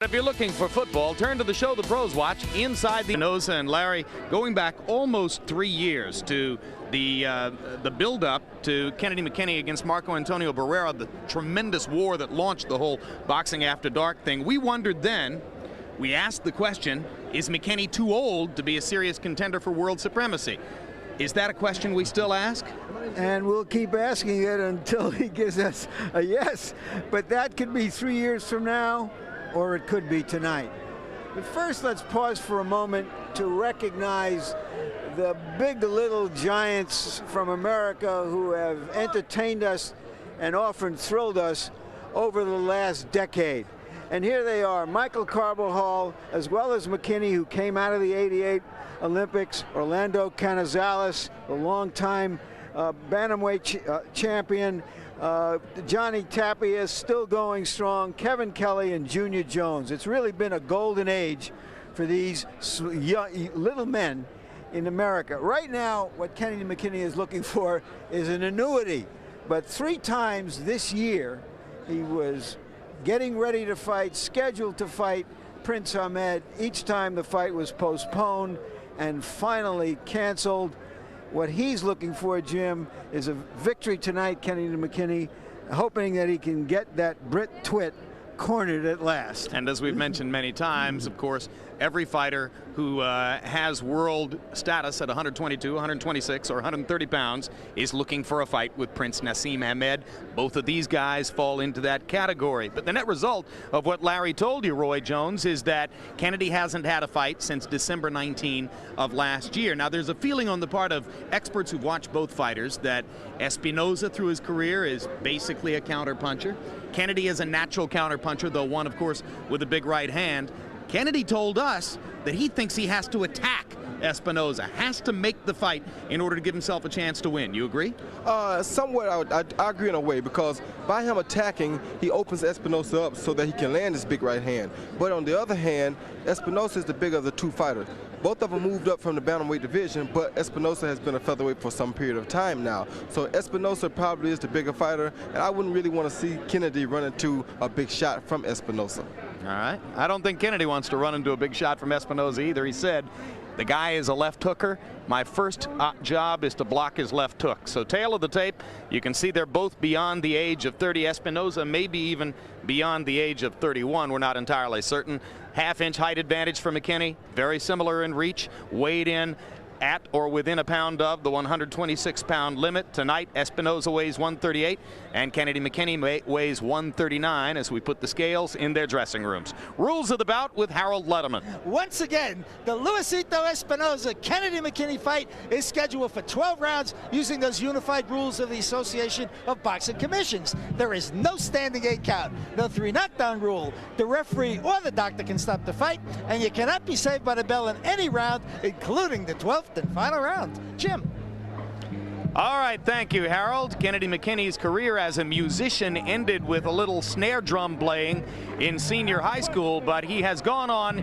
If you're looking for football, turn to the show the pros watch inside the Espinosa and Larry, going back almost 3 years to the build-up to Kennedy Mckenny against Marco Antonio Barrera, the tremendous war that launched the whole boxing after dark thing. We wondered then, we asked the question, is Mckenny too old to be a serious contender for world supremacy? Is that a question we still ask? And we'll keep asking it until he gives us a yes. But that could be 3 years from now, or it could be tonight. But first, let's pause for a moment to recognize the big little giants from America who have entertained us and often thrilled us over the last decade. And here they are, Michael Carbajal, as well as Mckenny, who came out of the '88 Olympics, Orlando Canizales, the longtime bantamweight champion, Johnny Tapia is still going strong, Kevin Kelly and Junior Jones. It's really been a golden age for these little men in America. Right now, what Kennedy Mckenny is looking for is an annuity. But 3 times this year, he was getting ready to fight, scheduled to fight Prince Ahmed. Each time the fight was postponed and finally canceled. What he's looking for, Jim, is a victory tonight, Kennedy Mckenny, hoping that he can get that Brit Twit cornered at last. And as we've mentioned many times, of course, every fighter who has world status at 122, 126, or 130 pounds is looking for a fight with Prince Naseem Hamed. Both of these guys fall into that category. But the net result of what Larry told you, Roy Jones, is that Kennedy hasn't had a fight since December 19 of last year. Now, there's a feeling on the part of experts who've watched both fighters that Espinosa, through his career, is basically a counterpuncher. Kennedy is a natural counterpuncher, though one, of course, with a big right hand. Kennedy told us that he thinks he has to attack Espinosa, has to make the fight in order to give himself a chance to win. You agree? Somewhat, I agree in a way, because by him attacking, he opens Espinosa up so that he can land his big right hand. But on the other hand, Espinosa is the bigger of the 2 fighters. Both of them moved up from the bantamweight division, but Espinosa has been a featherweight for some period of time now. So Espinosa probably is the bigger fighter, and I wouldn't really want to see Kennedy run into a big shot from Espinosa. All right. I don't think Kennedy wants to run into a big shot from Espinosa either. He said, the guy is a left hooker. My first job is to block his left hook. So tail of the tape, you can see they're both beyond the age of 30. Espinosa maybe even beyond the age of 31. We're not entirely certain. Half-inch height advantage for Mckenny. Very similar in reach. Weighed in at or within a pound of the 126-pound limit. Tonight, Espinosa weighs 138, and Kennedy Mckenny weighs 139 as we put the scales in their dressing rooms. Rules of the bout with Harold Letterman. Once again, the Luisito Espinosa Kennedy Mckenny fight is scheduled for 12 rounds using those unified rules of the Association of Boxing Commissions. There is no standing 8 count, no 3 knockdown rule. The referee or the doctor can stop the fight, and you cannot be saved by the bell in any round, including the 12th and final round. Jim. All right, thank you, Harold. Kennedy Mckenny's career as a musician ended with a little snare drum playing in senior high school, but he has gone on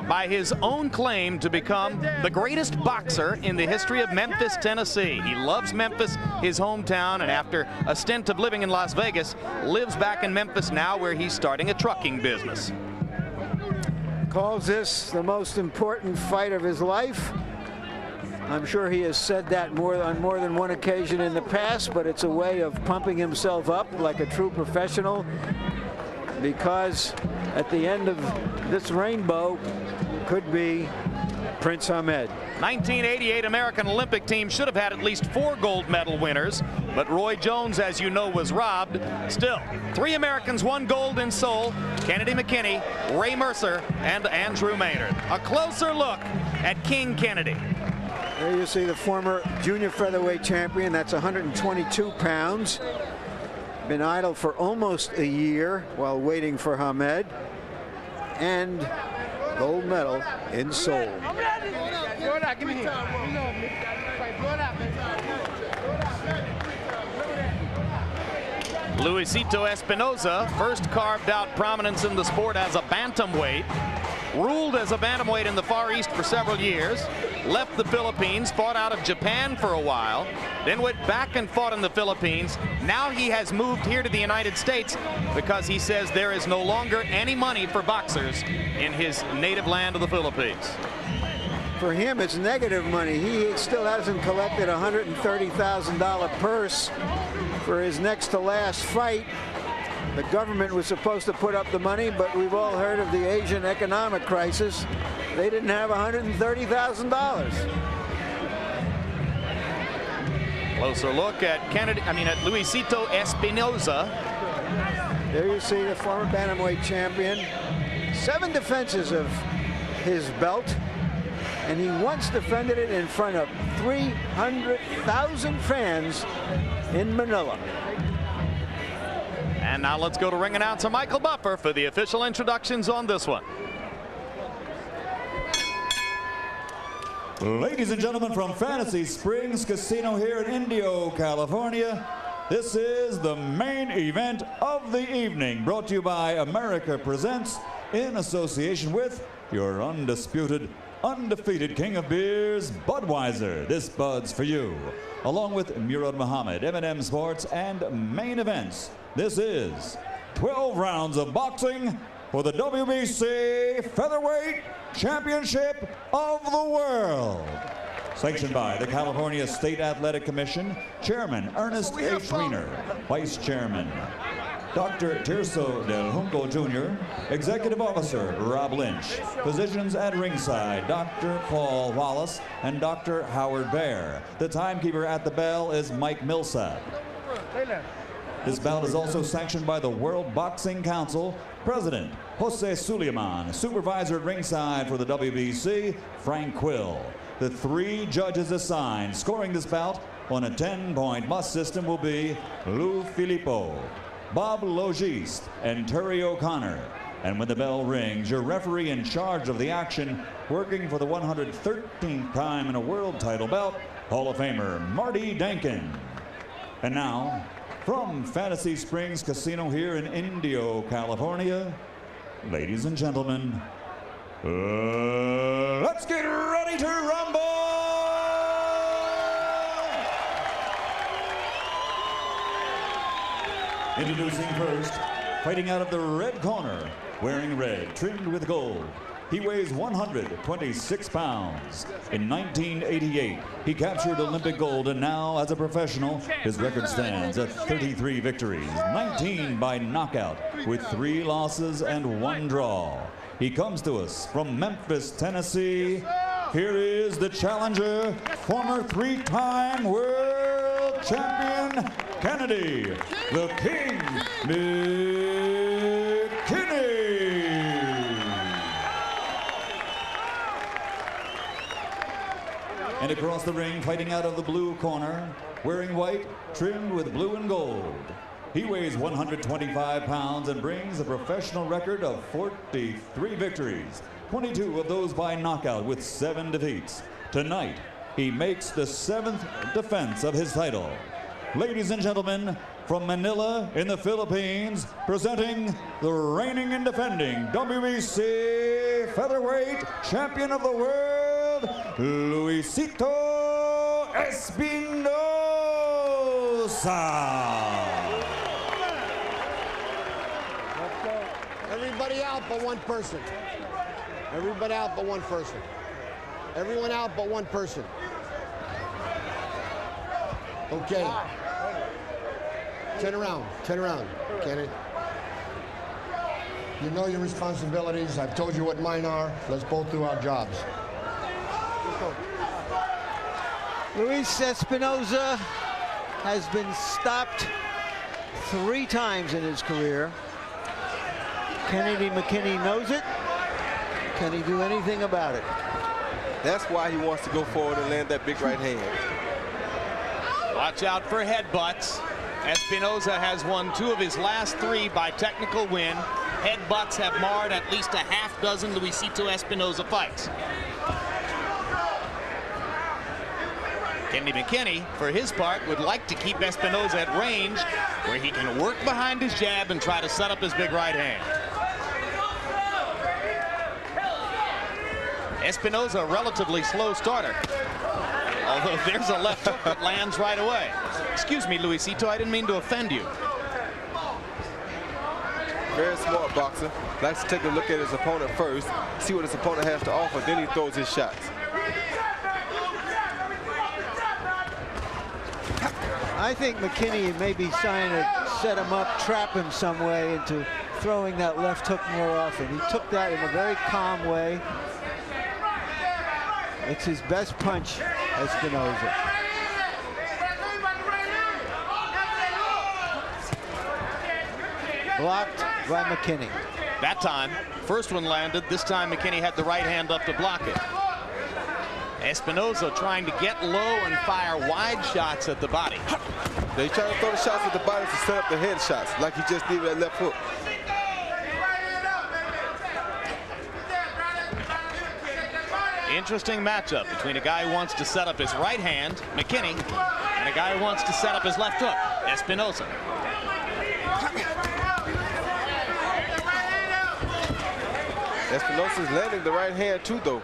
by his own claim to become the greatest boxer in the history of Memphis, Tennessee. He loves Memphis, his hometown, and after a stint of living in Las Vegas, lives back in Memphis now, where he's starting a trucking business. Calls this the most important fight of his life. I'm sure he has said that on more than one occasion in the past, but it's a way of pumping himself up like a true professional, because at the end of this rainbow could be Prince Ahmed. 1988 American Olympic team should have had at least 4 gold medal winners, but Roy Jones, as you know, was robbed. Still, 3 Americans, 1 gold in Seoul: Kennedy Mckenny, Ray Mercer, and Andrew Maynard. A closer look at King Kennedy. There you see the former junior featherweight champion. That's 122 pounds. Been idle for almost a year while waiting for Hamed. And gold medal in Seoul. Luisito Espinosa first carved out prominence in the sport as a bantamweight. ruled as a bantamweight in the Far East for several years, left the Philippines, fought out of Japan for a while, then went back and fought in the Philippines. Now he has moved here to the United States because he says there is no longer any money for boxers in his native land of the Philippines. For him, it's negative money. He still hasn't collected a $130,000 purse for his next to last fight. The government was supposed to put up the money, but we've all heard of the Asian economic crisis. They didn't have $130,000. Closer look at at Luisito Espinosa. There you see the former bantamweight champion. 7 defenses of his belt. And he once defended it in front of 300,000 fans in Manila. And now let's go to ring announcer Michael Buffer for the official introductions on this one. Ladies and gentlemen, from Fantasy Springs Casino here in Indio, California, this is the main event of the evening, brought to you by America Presents in association with your undisputed, undefeated king of beers, Budweiser. This Bud's for you. Along with Murad Muhammad, M&M Sports, and Main Events. This is 12 rounds of boxing for the WBC Featherweight Championship of the World. Sanctioned by the California State Athletic Commission, Chairman Ernest H. Wiener, Vice Chairman Dr. Tirso Del Junco Jr., Executive Officer Rob Lynch, physicians at ringside Dr. Paul Wallace and Dr. Howard Baer. The timekeeper at the bell is Mike Millsap. This bout is also sanctioned by the World Boxing Council, President Jose Suleiman, supervisor at ringside for the WBC, Frank Quill. The 3 judges assigned scoring this bout on a 10-point must system will be Lou Filippo, Bob Logiste, and Terry O'Connor. And when the bell rings, your referee in charge of the action, working for the 113th time in a world title bout, Hall of Famer Marty Dankin. And now, from Fantasy Springs Casino here in Indio, California, ladies and gentlemen, let's get ready to rumble! Introducing first, fighting out of the red corner, wearing red, trimmed with gold. He weighs 126 pounds. In 1988, he captured Olympic gold, and now, as a professional, his record stands at 33 victories, 19 by knockout, with 3 losses and 1 draw. He comes to us from Memphis, Tennessee. Here is the challenger, former 3-time world champion, Kennedy, the King, Mckenny. And across the ring, fighting out of the blue corner, wearing white, trimmed with blue and gold. He weighs 125 pounds and brings a professional record of 43 victories, 22 of those by knockout with 7 defeats. Tonight, he makes the 7th defense of his title. Ladies and gentlemen, from Manila in the Philippines, presenting the reigning and defending WBC Featherweight Champion of the World, Luisito Espinosa. Everybody out but one person. Everybody out but one person. Everyone out but one person. Okay. Turn around, Kenny. You know your responsibilities. I've told you what mine are. Let's both do our jobs. Luis Espinosa has been stopped 3 times in his career. Kennedy Mckenny knows it. Can he do anything about it? That's why he wants to go forward and land that big right hand. Watch out for headbutts. Espinosa has won 2 of his last 3 by technical win. Headbutts have marred at least a half dozen Luisito Espinosa fights. Kennedy Mckenny, for his part, would like to keep Espinosa at range where he can work behind his jab and try to set up his big right hand. Espinosa, a relatively slow starter. Although there's a left hook that lands right away. Excuse me, Luisito, I didn't mean to offend you. Very smart boxer. Likes to take a look at his opponent first, see what his opponent has to offer, then he throws his shots. I think Mckenny may be trying to set him up, trap him some way into throwing that left hook more often. He took that in a very calm way. It's his best punch, Espinosa. Blocked by Mckenny. That time, first one landed. This time Mckenny had the right hand up to block it. Espinosa trying to get low and fire wide shots at the body. They trying to throw the shots at the body to set up the head shots, like he just did with that left hook. Interesting matchup between a guy who wants to set up his right hand, Mckenny, and a guy who wants to set up his left hook, Espinosa. Espinosa's landing the right hand too, though.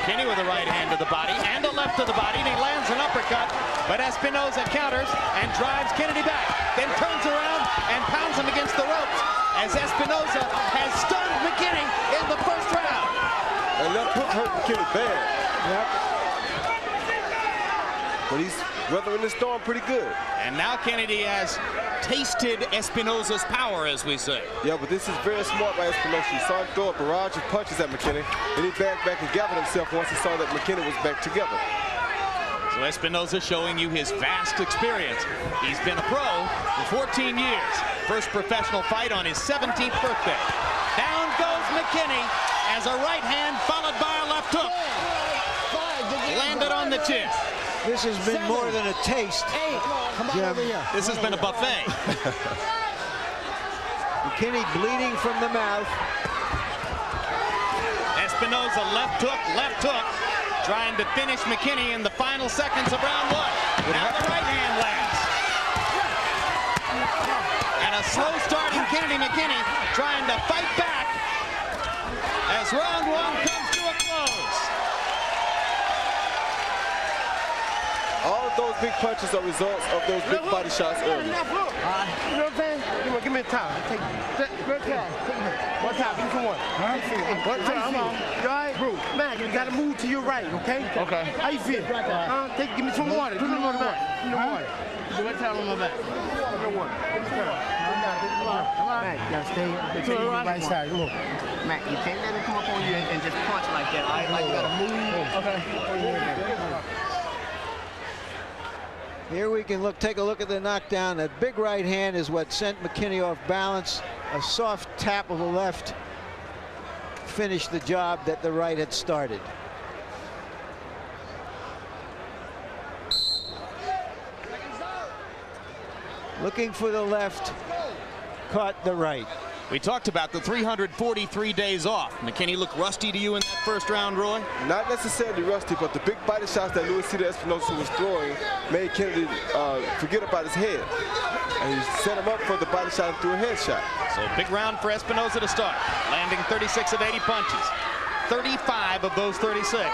Mckenny with a right hand to the body and a left to the body, and he lands an uppercut, but Espinosa counters and drives Kennedy back, then turns around and pounds him against the ropes as Espinosa has stunned Mckenny in the first round. And left hook hurt Mckenny bad. Yep. But he's weathering the storm pretty good. And now Kennedy has tasted Espinosa's power, as we say. Yeah, but this is very smart by Espinosa. He saw him throw a barrage of punches at Mckenny, and he backed back and gathered himself once he saw that Mckenny was back together. So Espinosa showing you his vast experience. He's been a pro for 14 years. First professional fight on his 17th birthday. Down goes Mckenny as a right hand followed by a left hook. Landed on the chin. This has been more than a taste, Jim. This has been a buffet. McKinney bleeding from the mouth. Espinosa left hook, trying to finish McKenny in the final seconds of round one. Now the right hand lands. And a slow starting Kennedy McKenny trying to fight back as round one comes to a close. All of those big punches are results of those big body shots earlier. You know what I'm saying? Give me a time. One time. Give me some one. One time. You all right? Bro, man, you got to move to your right, okay? Okay. How you feel? Give me some water. Give me some water. Give me water. One time on my back. Give me water. Matt, you got to stay to the right side. Come on. Matt, you can't let him come up on you and just punch like that. All right? Like you got to move. Okay. Here we can take a look at the knockdown. That big right hand is what sent McKenny off balance. A soft tap of the left finished the job that the right had started. Looking for the left, caught the right. We talked about the 343 days off. McKenny looked rusty to you in that first round, Roy? Not necessarily rusty, but the big body shots that Luisito Espinosa was throwing made Kennedy forget about his head. And he set him up for the body shot and threw a head shot. So big round for Espinosa to start, landing 36 of 80 punches. 35 of those 36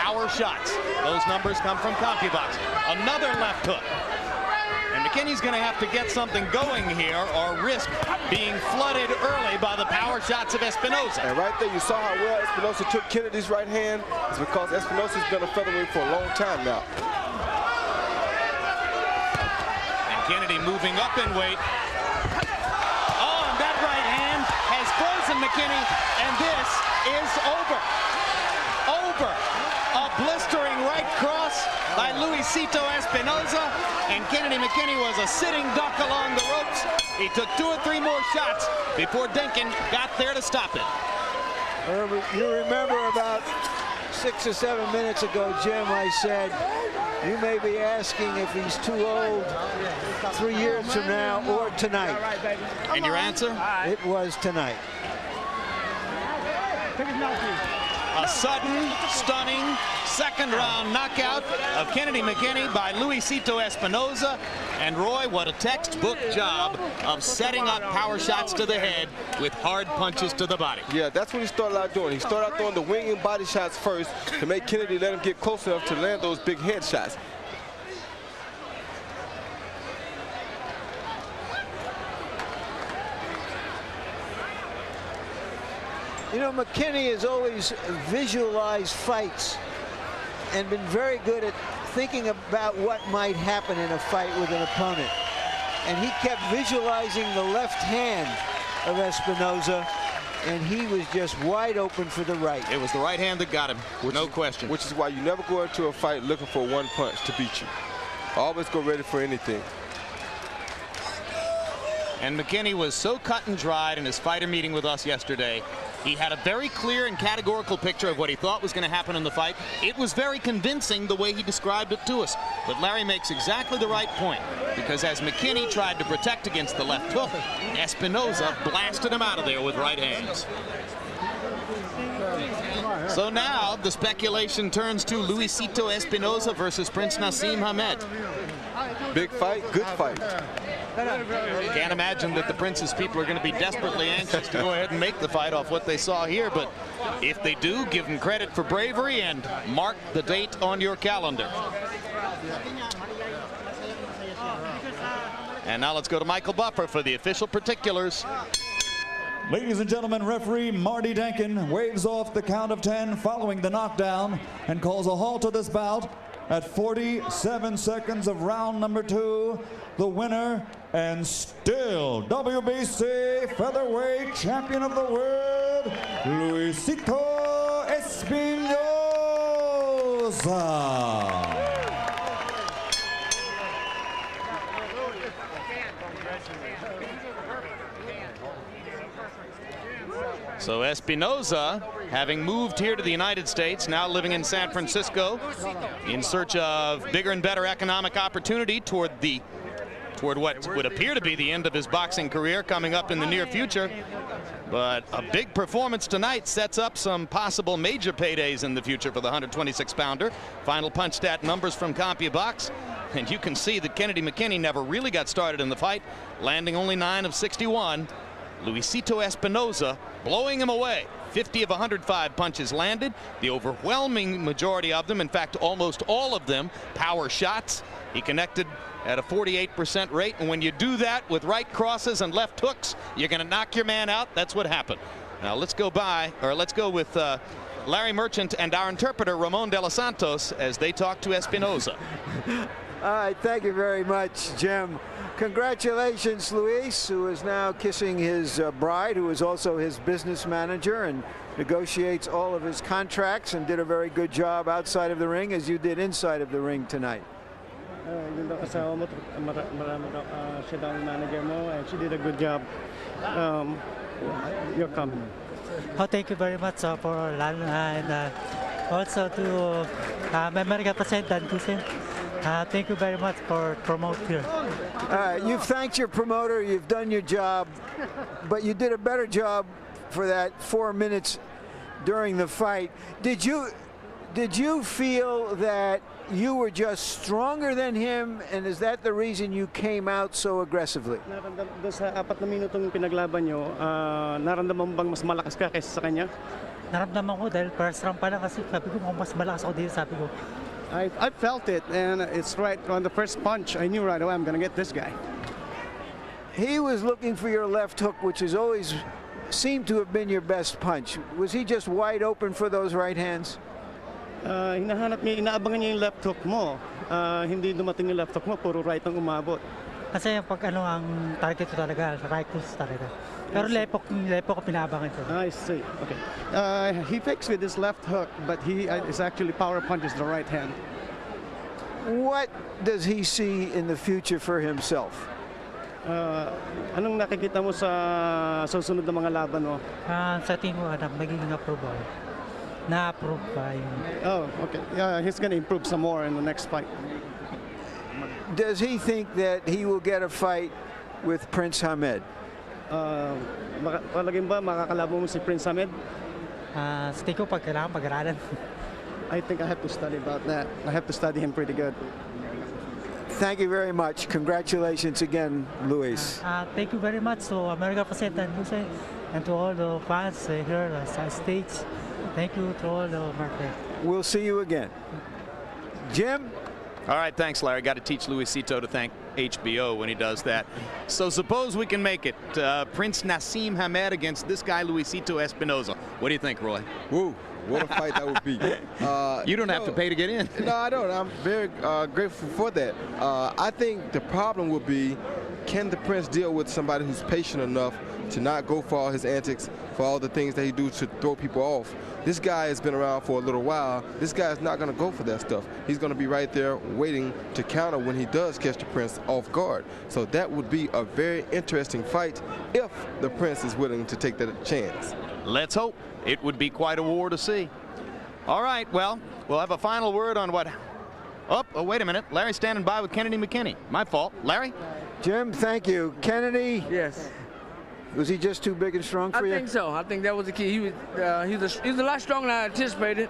power shots. Those numbers come from CompuBox. Another left hook. And McKenny's going to have to get something going here or risk being flooded early by the power shots of Espinosa. And right there, you saw how well Espinosa took Kennedy's right hand. It's because Espinosa's been a featherweight for a long time now. And Kennedy moving up in weight. Oh, and that right hand has frozen McKenny, and this is over. Over. A blistering right cross by Luisito Espinosa, and Kennedy McKenny was a sitting duck along the ropes. He took 2 or 3 more shots before Dinkin got there to stop it. You remember about 6 or 7 minutes ago, Jim, I said, you may be asking if he's too old 3 years from now or tonight. And your answer? It was tonight. A sudden, stunning, second-round knockout of Kennedy Mckenny by Luisito Espinosa. And Roy, what a textbook job of setting up power shots to the head with hard punches to the body. Yeah, that's what he started out doing. He started out throwing the wing and body shots first to make Kennedy let him get close enough to land those big head shots. You know, Mckenny has always visualized fights and been very good at thinking about what might happen in a fight with an opponent. And he kept visualizing the left hand of Espinosa, and he was just wide open for the right. It was the right hand that got him, no question. Which is why you never go into a fight looking for one punch to beat you. Always go ready for anything. And Mckenny was so cut and dried in his fighter meeting with us yesterday. He had a very clear and categorical picture of what he thought was going to happen in the fight. It was very convincing the way he described it to us. But Larry makes exactly the right point, because as Mckenny tried to protect against the left hook, Espinosa blasted him out of there with right hands. So now the speculation turns to Luisito Espinosa versus Prince Naseem Hamed. Big fight, good fight. Can't imagine that the Prince's people are going to be desperately anxious to go ahead and make the fight off what they saw here, but if they do, give them credit for bravery and mark the date on your calendar. And now let's go to Michael Buffer for the official particulars. Ladies and gentlemen, referee Marty Denkin waves off the count of 10 following the knockdown and calls a halt to this bout at 47 seconds of round number 2. The winner and still WBC featherweight champion of the world, Luisito Espinosa. So Espinosa, having moved here to the United States, now living in San Francisco, in search of bigger and better economic opportunity toward what would appear to be the end of his boxing career coming up in the near future. But a big performance tonight sets up some possible major paydays in the future for the 126-pounder. Final punch stat numbers from CompuBox. And you can see that Kennedy Mckenny never really got started in the fight, landing only 9 of 61. Luisito Espinosa blowing him away. 50 of 105 punches landed. The overwhelming majority of them, in fact almost all of them, power shots. He connected at a 48% rate, and when you do that with right crosses and left hooks, you're going to knock your man out. That's what happened. Now let's go with Larry Merchant and our interpreter Ramon de los Santos as they talk to Espinosa. All right, thank you very much, Jim. Congratulations, Luis, who is now kissing his bride, who is also his business manager and negotiates all of his contracts, and did a very good job outside of the ring as you did inside of the ring tonight. Yung daw kasama mo, marami daw siya daw ang manager mo, and she did a good job. You're coming. Oh, thank you very much for Lana, and also to America President Kusin. Thank you very much for promoting here. You've thanked your promoter, you've done your job, but you did a better job for that 4 minutes during the fight. Did you feel that you were just stronger than him, and is that the reason you came out so aggressively? Doon sa 4 na minutong pinaglaban nyo, naramdaman bang mas malakas ka kaysa sa kanya? Naramdaman ko dahil first round pa lang kasi sabi ko mas malakas ako dito, sabi ko. I felt it, and it's right on the first punch. I knew right away I'm going to get this guy. He was looking for your left hook, which has always seemed to have been your best punch. Was he just wide open for those right hands? Hinahanap niya, inaabangan niya yung left hook mo. Hindi dumating yung left hook mo, puro right ang umabot. Kasi pag ang target ko talaga, right hook talaga. Pero lepo ko pinaabangan ko. I see. Okay. He fakes with his left hook, but he is actually power punches the right hand. What does he see in the future for himself? Anong nakikita mo sa susunod na mga laban mo? Sa tingin ko, magiging approve. Na-approve pa yun. Oh, okay. He's going to improve some more in the next fight. Does he think that he will get a fight with Prince Hamed? Palagay ba makakalaban mo si Prince Hamed? Sa tingin ko pag kailangan pag-aralan. I think I have to study about that. I have to study him pretty good. Thank you very much. Congratulations again, Luis. Thank you very much to America President Luce and to all the fans here at States. Thank you to all the Americans. We'll see you again. Jim? All right, thanks, Larry. Got to teach Luisito to thank HBO when he does that. So suppose we can make it. Prince Naseem Hamed against this guy, Luisito Espinosa. What do you think, Roy? Woo, what a fight that would be. You don't have to pay to get in. No, I don't. I'm very grateful for that. I think the problem would be, can the Prince deal with somebody who's patient enough to not go for all his antics, for all the things that he do to throw people off? This guy has been around for a little while. This guy is not going to go for that stuff. He's going to be right there waiting to counter when he does catch the Prince off guard. So that would be a very interesting fight if the Prince is willing to take that chance. Let's hope. It would be quite a war to see. All right, well, we'll have a final word on what... Oh, wait a minute. Larry's standing by with Kennedy Mckenny. My fault. Larry? Jim, thank you. Kennedy? Yes. Was he just too big and strong for you? I think so. I think that was the key. He was a lot stronger than I anticipated.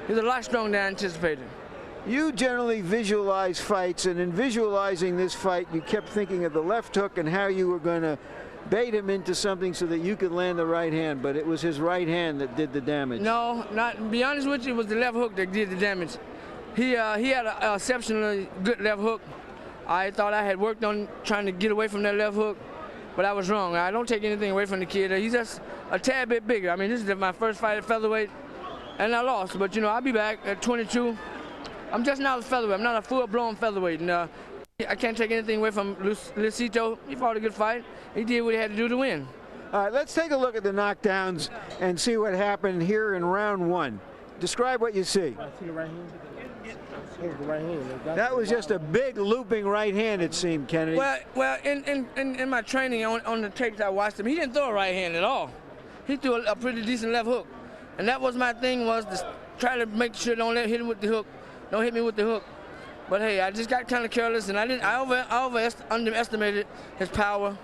He was a lot stronger than I anticipated. You generally visualize fights, and in visualizing this fight, you kept thinking of the left hook and how you were going to bait him into something so that you could land the right hand, but it was his right hand that did the damage. No, not to be honest with you, it was the left hook that did the damage. He had an exceptionally good left hook. I thought I had worked on trying to get away from that left hook, but I was wrong. I don't take anything away from the kid. He's just a tad bit bigger. I mean, this is my first fight at featherweight, and I lost. But, you know, I'll be back at 22. I'm just not a featherweight. I'm not a full-blown featherweight. And I can't take anything away from Luisito. He fought a good fight. He did what he had to do to win. All right, let's take a look at the knockdowns and see what happened here in round one. Describe what you see. That was just a big looping right hand, it seemed, Kennedy. Well, in my training on the tapes I watched him, he didn't throw a right hand at all. He threw a pretty decent left hook, and that was my thing, was to try to make sure don't hit him with the hook, don't hit me with the hook. But hey, I just got kind of careless, and I underestimated his power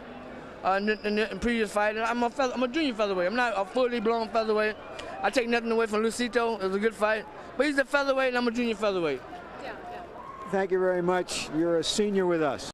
in the previous fight. And I'm a junior featherweight. I'm not a fully blown featherweight. I take nothing away from Luisito. It was a good fight, but he's a featherweight, and I'm a junior featherweight. Thank you very much. You're a senior with us.